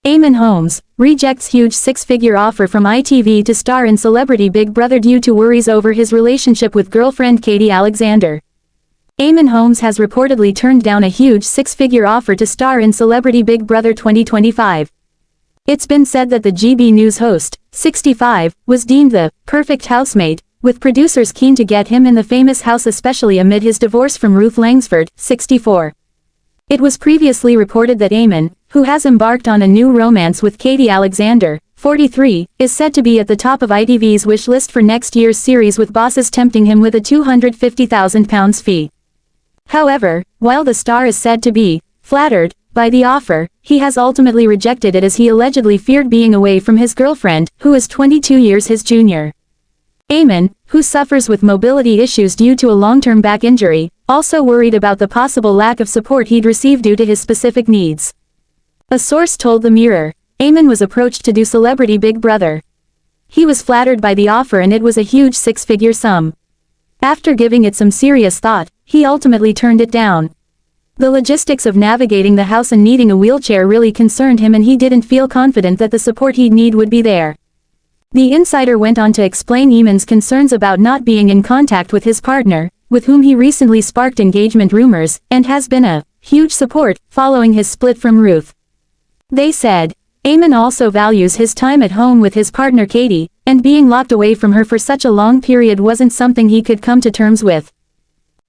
Eamonn Holmes rejects huge six-figure offer from ITV to star in Celebrity Big Brother due to worries over his relationship with girlfriend Katie Alexander. Eamonn Holmes has reportedly turned down a huge six-figure offer to star in Celebrity Big Brother 2025. It's been said that the GB News host, 65, was deemed the perfect housemate, with producers keen to get him in the famous house, especially amid his divorce from Ruth Langsford, 64. It was previously reported that Eamonn, who has embarked on a new romance with Katie Alexander, 43, is said to be at the top of ITV's wish list for next year's series, with bosses tempting him with a £250,000 fee. However, while the star is said to be flattered by the offer, he has ultimately rejected it as he allegedly feared being away from his girlfriend, who is 22 years his junior. Eamonn, who suffers with mobility issues due to a long-term back injury, also worried about the possible lack of support he'd receive due to his specific needs. A source told the Mirror, Eamonn was approached to do Celebrity Big Brother. He was flattered by the offer and it was a huge six-figure sum. After giving it some serious thought, he ultimately turned it down. The logistics of navigating the house and needing a wheelchair really concerned him, and he didn't feel confident that the support he'd need would be there. The insider went on to explain Eamonn's concerns about not being in contact with his partner, with whom he recently sparked engagement rumors, and has been a huge support following his split from Ruth. They said, Eamonn also values his time at home with his partner Katie, and being locked away from her for such a long period wasn't something he could come to terms with.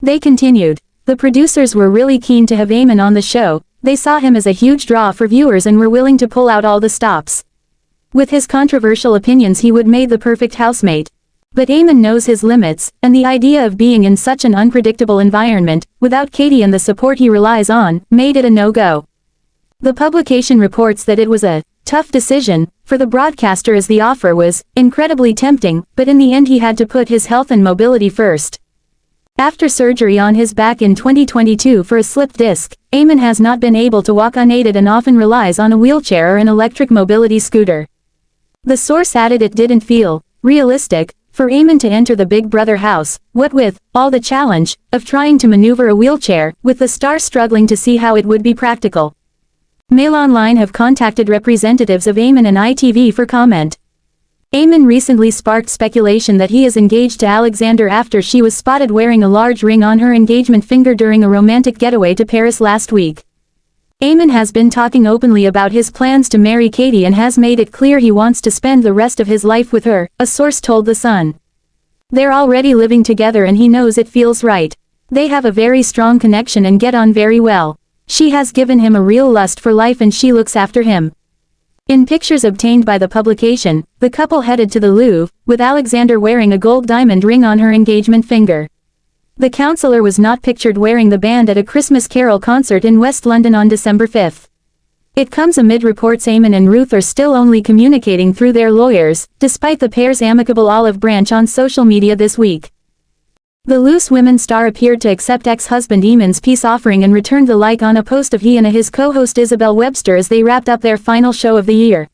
They continued, the producers were really keen to have Eamonn on the show, they saw him as a huge draw for viewers and were willing to pull out all the stops. With his controversial opinions he would make the perfect housemate. But Eamonn knows his limits, and the idea of being in such an unpredictable environment, without Katie and the support he relies on, made it a no-go. The publication reports that it was a tough decision for the broadcaster as the offer was incredibly tempting, but in the end he had to put his health and mobility first. After surgery on his back in 2022 for a slipped disc, Eamonn has not been able to walk unaided and often relies on a wheelchair or an electric mobility scooter. The source added it didn't feel realistic for Eamonn to enter the Big Brother house, what with all the challenge of trying to maneuver a wheelchair, with the star struggling to see how it would be practical. Mail Online have contacted representatives of Eamonn and ITV for comment. Eamonn recently sparked speculation that he is engaged to Alexander after she was spotted wearing a large ring on her engagement finger during a romantic getaway to Paris last week. Eamonn has been talking openly about his plans to marry Katie and has made it clear he wants to spend the rest of his life with her, a source told The Sun. They're already living together and he knows it feels right. They have a very strong connection and get on very well. She has given him a real lust for life and she looks after him. In pictures obtained by the publication, the couple headed to the Louvre, with Alexander wearing a gold diamond ring on her engagement finger. The councillor was not pictured wearing the band at a Christmas Carol concert in West London on December 5. It comes amid reports Eamonn and Ruth are still only communicating through their lawyers, despite the pair's amicable olive branch on social media this week. The Loose Women star appeared to accept ex-husband Eamonn's peace offering and returned the like on a post of he and his co-host Isabel Webster as they wrapped up their final show of the year.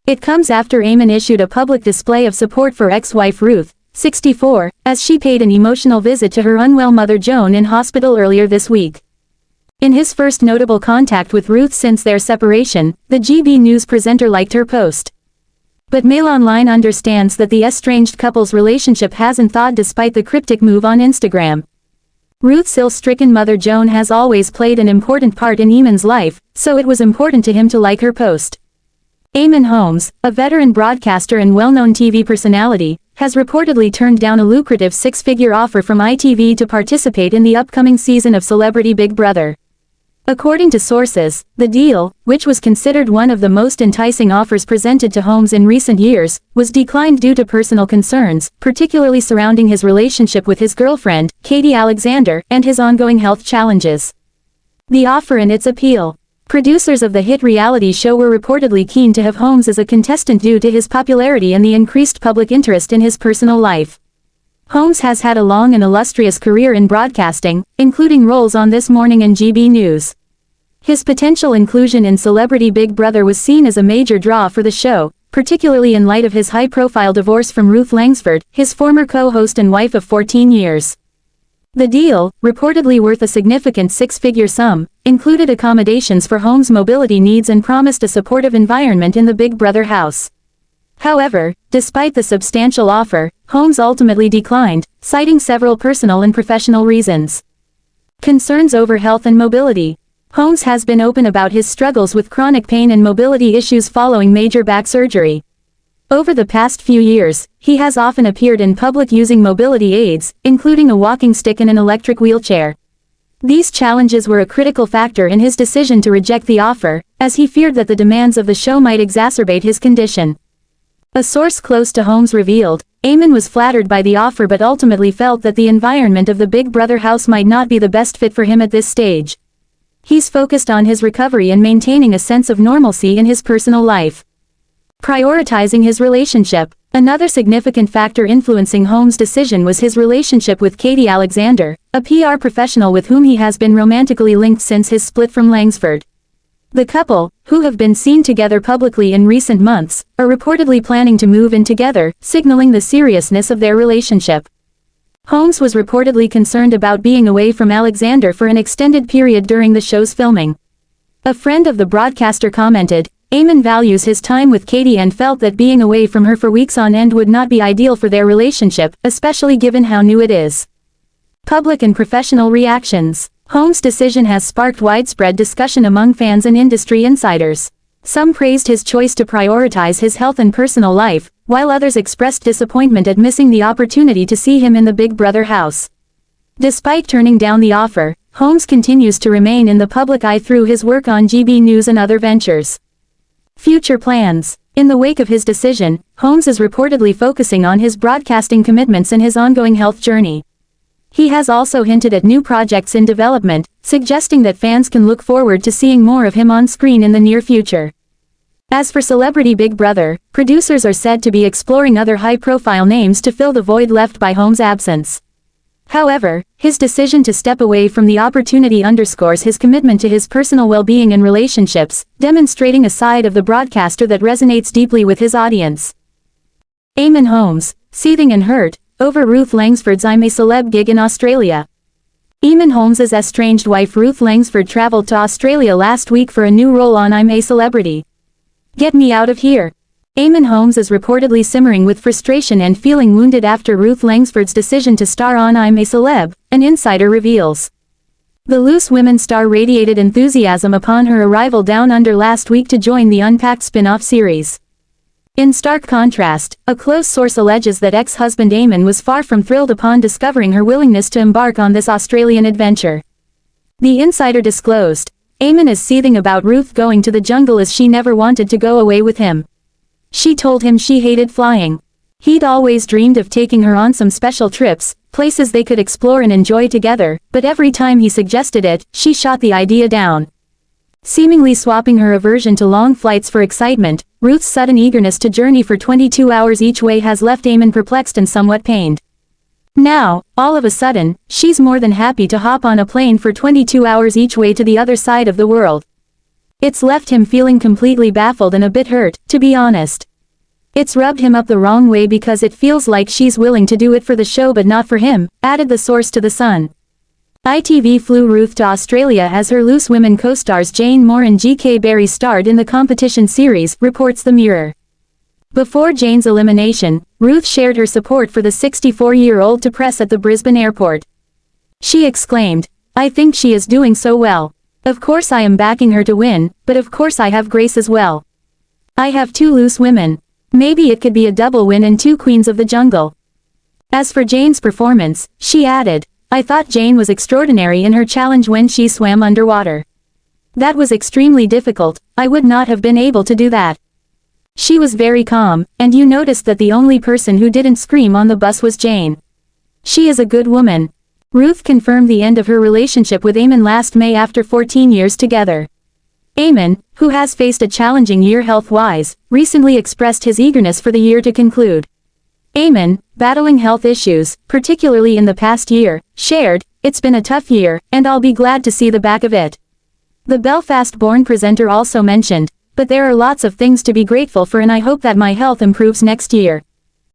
It comes after Eamonn issued a public display of support for ex-wife Ruth, 64, as she paid an emotional visit to her unwell mother Joan in hospital earlier this week. In his first notable contact with Ruth since their separation, the GB News presenter liked her post. But Mail Online understands that the estranged couple's relationship hasn't thawed despite the cryptic move on Instagram. Ruth's ill-stricken mother Joan has always played an important part in Eamonn's life, so it was important to him to like her post. Eamonn Holmes, a veteran broadcaster and well-known TV personality, has reportedly turned down a lucrative six-figure offer from ITV to participate in the upcoming season of Celebrity Big Brother. According to sources, the deal, which was considered one of the most enticing offers presented to Holmes in recent years, was declined due to personal concerns, particularly surrounding his relationship with his girlfriend, Katie Alexander, and his ongoing health challenges. The offer and its appeal. Producers of the hit reality show were reportedly keen to have Holmes as a contestant due to his popularity and the increased public interest in his personal life. Holmes has had a long and illustrious career in broadcasting, including roles on This Morning and GB News. His potential inclusion in Celebrity Big Brother was seen as a major draw for the show, particularly in light of his high-profile divorce from Ruth Langsford, his former co-host and wife of 14 years. The deal, reportedly worth a significant six-figure sum, included accommodations for Holmes' mobility needs and promised a supportive environment in the Big Brother house. However, despite the substantial offer, Holmes ultimately declined, citing several personal and professional reasons. Concerns over health and mobility. Holmes has been open about his struggles with chronic pain and mobility issues following major back surgery. Over the past few years, he has often appeared in public using mobility aids, including a walking stick and an electric wheelchair. These challenges were a critical factor in his decision to reject the offer, as he feared that the demands of the show might exacerbate his condition. A source close to Holmes revealed, Eamonn was flattered by the offer but ultimately felt that the environment of the Big Brother house might not be the best fit for him at this stage. He's focused on his recovery and maintaining a sense of normalcy in his personal life. Prioritizing his relationship. Another significant factor influencing Holmes' decision was his relationship with Katie Alexander, a PR professional with whom he has been romantically linked since his split from Langsford. The couple, who have been seen together publicly in recent months, are reportedly planning to move in together, signaling the seriousness of their relationship. Holmes was reportedly concerned about being away from Alexander for an extended period during the show's filming. A friend of the broadcaster commented, "Eamonn values his time with Katie and felt that being away from her for weeks on end would not be ideal for their relationship, especially given how new it is." Public and professional reactions. Holmes' decision has sparked widespread discussion among fans and industry insiders. Some praised his choice to prioritize his health and personal life, while others expressed disappointment at missing the opportunity to see him in the Big Brother house. Despite turning down the offer, Holmes continues to remain in the public eye through his work on GB News and other ventures. Future plans. In the wake of his decision, Holmes is reportedly focusing on his broadcasting commitments and his ongoing health journey. He has also hinted at new projects in development, suggesting that fans can look forward to seeing more of him on screen in the near future. As for Celebrity Big Brother, producers are said to be exploring other high-profile names to fill the void left by Holmes' absence. However, his decision to step away from the opportunity underscores his commitment to his personal well-being and relationships, demonstrating a side of the broadcaster that resonates deeply with his audience. Eamonn Holmes, seething and hurt, over Ruth Langsford's I'm a Celeb gig in Australia. Eamonn Holmes' estranged wife Ruth Langsford traveled to Australia last week for a new role on I'm a Celebrity. "Get me out of here." Eamonn Holmes is reportedly simmering with frustration and feeling wounded after Ruth Langsford's decision to star on I'm a Celeb, an insider reveals. The Loose Women star radiated enthusiasm upon her arrival down under last week to join the Unpacked spin-off series. In stark contrast, a close source alleges that ex-husband Eamonn was far from thrilled upon discovering her willingness to embark on this Australian adventure. The insider disclosed, "Eamonn is seething about Ruth going to the jungle as she never wanted to go away with him. She told him she hated flying. He'd always dreamed of taking her on some special trips, places they could explore and enjoy together, but every time he suggested it, she shot the idea down." Seemingly swapping her aversion to long flights for excitement, Ruth's sudden eagerness to journey for 22 hours each way has left Eamonn perplexed and somewhat pained. Now, all of a sudden, she's more than happy to hop on a plane for 22 hours each way to the other side of the world. It's left him feeling completely baffled and a bit hurt, to be honest. It's rubbed him up the wrong way because it feels like she's willing to do it for the show but not for him, added the source to The Sun. ITV flew Ruth to Australia as her Loose Women co-stars Jane Moore and G.K. Barry starred in the competition series, reports The Mirror. Before Jane's elimination, Ruth shared her support for the 64-year-old to press at the Brisbane airport. She exclaimed, "I think she is doing so well. Of course I am backing her to win, but of course I have Grace as well. I have two loose women. Maybe it could be a double win and two queens of the jungle." As for Jane's performance, she added, "I thought Jane was extraordinary in her challenge when she swam underwater. That was extremely difficult, I would not have been able to do that. She was very calm, and you noticed that the only person who didn't scream on the bus was Jane. She is a good woman." Ruth confirmed the end of her relationship with Eamonn last May after 14 years together. Eamonn, who has faced a challenging year health-wise, recently expressed his eagerness for the year to conclude. Eamonn, battling health issues, particularly in the past year, shared, "It's been a tough year, and I'll be glad to see the back of it." The Belfast-born presenter also mentioned, "But there are lots of things to be grateful for and I hope that my health improves next year."